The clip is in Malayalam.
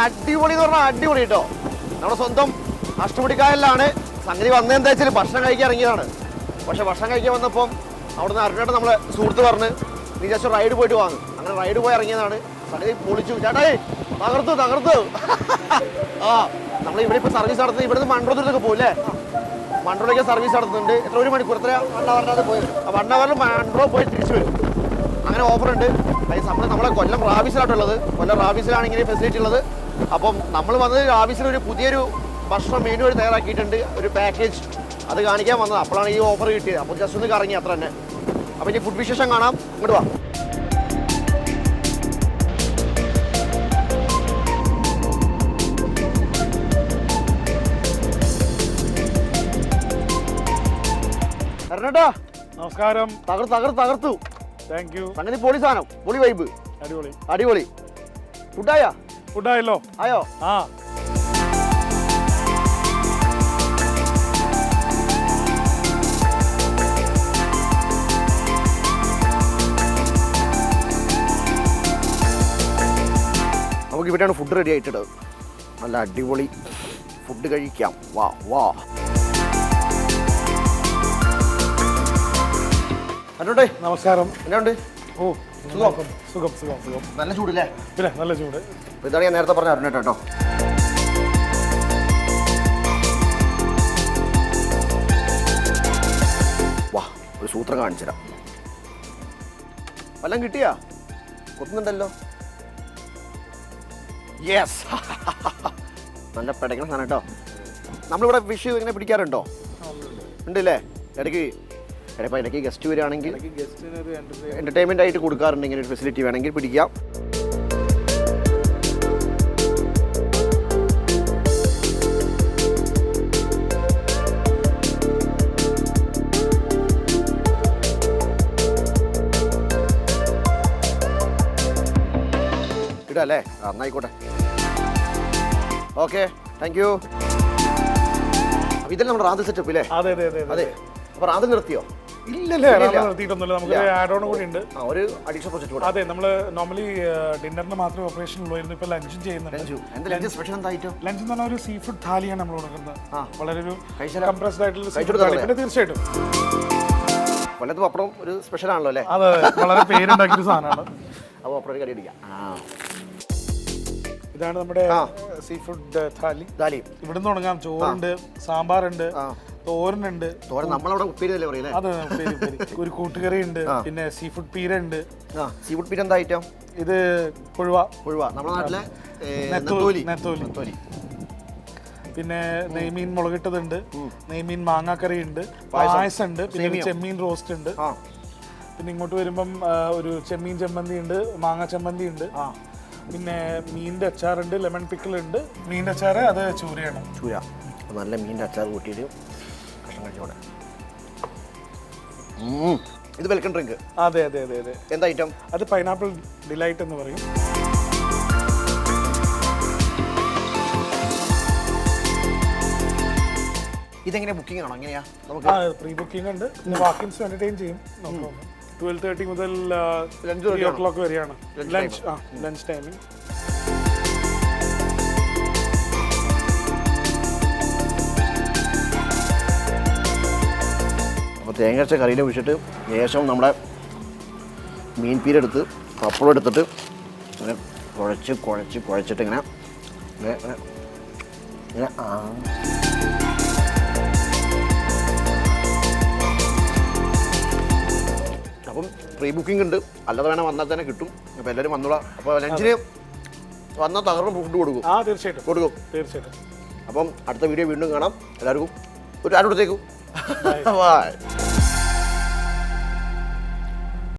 അടിപൊളി എന്ന് പറഞ്ഞാൽ അടിപൊളി കേട്ടോ. നമ്മുടെ സ്വന്തം അഷ്ടമുടിക്കായലിലാണ് സംഗതി വന്നതെന്താ വെച്ചാൽ ഭക്ഷണം കഴിക്കാൻ ഇറങ്ങിയതാണ്. പക്ഷെ ഭക്ഷണം കഴിക്കാൻ വന്നപ്പം അവിടുന്ന് അരുണേട്ടൻ നമ്മളെ സുഹൃത്ത് പറഞ്ഞ് നീ ജസ്റ്റ് റൈഡ് പോയിട്ട് വാങ്ങും. അങ്ങനെ റൈഡ് പോയി ഇറങ്ങിയതാണ്. സംഗതി പൊളിച്ചു ചേട്ടായി, തകർത്തു. ആ നമ്മൾ ഇവിടെ ഇപ്പോൾ സർവീസ് നടത്തുന്നത് ഇവിടുന്ന് മൺട്രോത്തിലൊക്കെ പോകില്ലേ? മൺട്രോയിലേക്ക് സർവീസ് നടത്തുന്നുണ്ട്. എത്ര ഒരു മണിക്കൂർ എത്ര 1 അവറിനകത്ത് പോയി 1 അവറിൽ മൺട്രോ പോയി തിരിച്ചു വരും. അങ്ങനെ ഓഫറുണ്ട്. നമ്മളെ കൊല്ലം റാവിസിലായിട്ടുള്ളത്. കൊല്ലം റാവിസിലാണ് ഇങ്ങനെ ഫെസിലിറ്റി ഉള്ളത്. അപ്പം നമ്മൾ വന്നത് റാവിസിൽ ഒരു പുതിയൊരു ഭക്ഷണം മെനു വഴി തയ്യാറാക്കിയിട്ടുണ്ട്, ഒരു പാക്കേജ്. അത് കാണിക്കാൻ വന്നത്. അപ്പോഴാണ് ഈ ഓഫർ കിട്ടിയത്. അപ്പോൾ ജസ്റ്റ് ഒന്ന് കറങ്ങി അത്ര തന്നെ. അപ്പോൾ ഇനി ഫുഡ് വിശേഷം കാണാം. ഇങ്ങോട്ട് വാ. അരുണേട്ടാ നമസ്കാരം. തകർത്തു. Thank you. സംഗതി പൊളി സാധനം, പൊളി വൈബ്, അടിപൊളി. ഫുഡായല്ലോ? ആയോ? ആ നമുക്ക് ഇവിടെയാണ് ഫുഡ് റെഡി ആയിട്ടുള്ളത്. നല്ല അടിപൊളി ഫുഡ് കഴിക്കാം. വാ അരുണേ നമസ്കാരം. എന്നാണ്ട്? ഓ സുഖം. നല്ല ചൂടല്ലേ? പിന്നെ നല്ല ചൂട്. ഇതാണ് ഞാൻ നേരത്തെ പറഞ്ഞ അരുണേട്ട കേട്ടോ. വാ ഒരു സൂത്രം കാണിച്ചുതരാം. വല്ലതും കിട്ടിയാ? കൊത്തുന്നുണ്ടല്ലോ. യെസ്. നല്ല പിടയ്ക്കണ സാധനം കേട്ടോ. നമ്മളിവിടെ ഫിഷ് ഇങ്ങനെ പിടിക്കാറുണ്ടോ? ഉണ്ടല്ലേ? ഇടയ്ക്ക് ഗസ്റ്റ് വരികയാണെങ്കിൽ എൻ്റർടൈൻമെൻ്റ് ആയിട്ട് കൊടുക്കാറുണ്ട്. ഇങ്ങനെ ഒരു ഫെസിലിറ്റി വേണമെങ്കിൽ പിടിക്കാം. ഇടല്ലേ? എന്നായിക്കോട്ടെ. Okay, thank you. ഇതല്ലേ നമ്മുടെ റാന്തൽ സെറ്റപ്പ് ഇല്ലേ? അതെ. അപ്പോൾ റാന്തൽ നിർത്തിയോ? ഇല്ലല്ലേ, നിർത്തിയിട്ടൊന്നുമില്ല. നമുക്ക് ആഡ് ഓൺ കൂടി ഉണ്ട്. ഒരു അഡീഷണൽ പ്രൊജക്ട് കൂടെ. അതെ, നമ്മൾ നോർമലി ഡിന്നറിന് മാത്രമേ ഓപ്പറേഷൻ ഉള്ളായിരുന്നു. ഇപ്പോൾ ലഞ്ചും ചെയ്യുന്നുണ്ട്. ലഞ്ച് എന്ന് പറഞ്ഞാൽ ഒരു സീ ഫുഡ് താലിയാണ് നമ്മൾ കൊടുക്കുന്നത്. വളരെ ഒരു കംപ്രസ്ഡ് ആയിട്ടുള്ള. പിന്നെ തീർച്ചയായിട്ടും കൊല്ലത്ത് പപ്പടം ഒരു സ്പെഷ്യൽ ആണല്ലോ അല്ലേ? അതെ, വളരെ പേരുണ്ടാക്കിയൊരു സാധനമാണ്. അപ്പോൾ പപ്പടം കറി അടിക്കാം. ഇതാണ് നമ്മുടെ സീ ഫുഡ് താലി. ഇവിടുന്ന് തുടങ്ങാം. ചോറുണ്ട്, സാമ്പാറുണ്ട്, തോരനുണ്ട്. നമ്മളവിടെ ഉപ്പേരിയല്ലേ പറയല്ലേ? അതെ, ഉപ്പേരി. ഒരു കൂട്ടുകറി ഉണ്ട്. പിന്നെ സീ ഫുഡ് പീര ഉണ്ട്. സീ ഫുഡ് പീര എന്താ ഐറ്റം? ഇത് കൊഴുവ. നമ്മുടെ നാട്ടിലെ നെത്തോലി. പിന്നെ നെയ്മീൻ മുളകിട്ടതുണ്ട്, നെയ്മീൻ മാങ്ങാക്കറി ഉണ്ട്, പായസം ഉണ്ട്, പിന്നെ ചെമ്മീൻ റോസ്റ്റ് ഉണ്ട്. പിന്നെ ഇങ്ങോട്ട് വരുമ്പം ഒരു ചെമ്മീൻ ചമ്മന്തി ഉണ്ട്, മാങ്ങ ചമ്മന്തി ഉണ്ട്. പിന്നെ മീനിന്റെ അച്ചാറുണ്ട്, ലെമൺ പിക്കിൾ ഉണ്ട്. മീനിന്റെ അച്ചാറ് അത് ചൂര. നല്ല മീനിന്റെ അച്ചാർ കൂട്ടിയിട്ട് കഷ്ണം കഴിച്ചോടെ. ഇത് വെൽക്കം ഡ്രിങ്ക്. അതെ. എന്താ ഐറ്റം? അത് പൈനാപ്പിൾ ഡിലൈറ്റ് എന്ന് പറയും. ഇതെങ്ങനെ ബുക്കിംഗ് ആണോ? എങ്ങനെയാ? നമുക്ക് പ്രീ ബുക്കിംഗ് ഉണ്ട്. വാക്കിൻസ് എന്റർടൈൻ ചെയ്യും. 12:30 മുതൽ 3 o'clock വരെയാണ് ലഞ്ച് ടൈമിംഗ്. അപ്പോൾ തേങ്ങ കറിയിൽ ഒഴിച്ചിട്ട് ശേഷം നമ്മുടെ മീൻ പീരെടുത്ത് പപ്പടം എടുത്തിട്ട് ഇങ്ങനെ കുഴച്ചിട്ട് ഇങ്ങനെ അപ്പം പ്രീ ബുക്കിംഗ് ഉണ്ട്. അല്ലാതെ വേണം വന്നാൽ തന്നെ കിട്ടും. അപ്പോൾ എല്ലാവരും വന്നോളാം. അപ്പോൾ ലഞ്ചിന് വന്നാൽ തകർന്ന് ഫുഡ് കൊടുക്കും. തീർച്ചയായിട്ടും. അപ്പം അടുത്ത വീഡിയോ വീണ്ടും കാണാം. എല്ലാവർക്കും ഒരു ആട് കൊടുത്തേക്കൂ. ബൈ.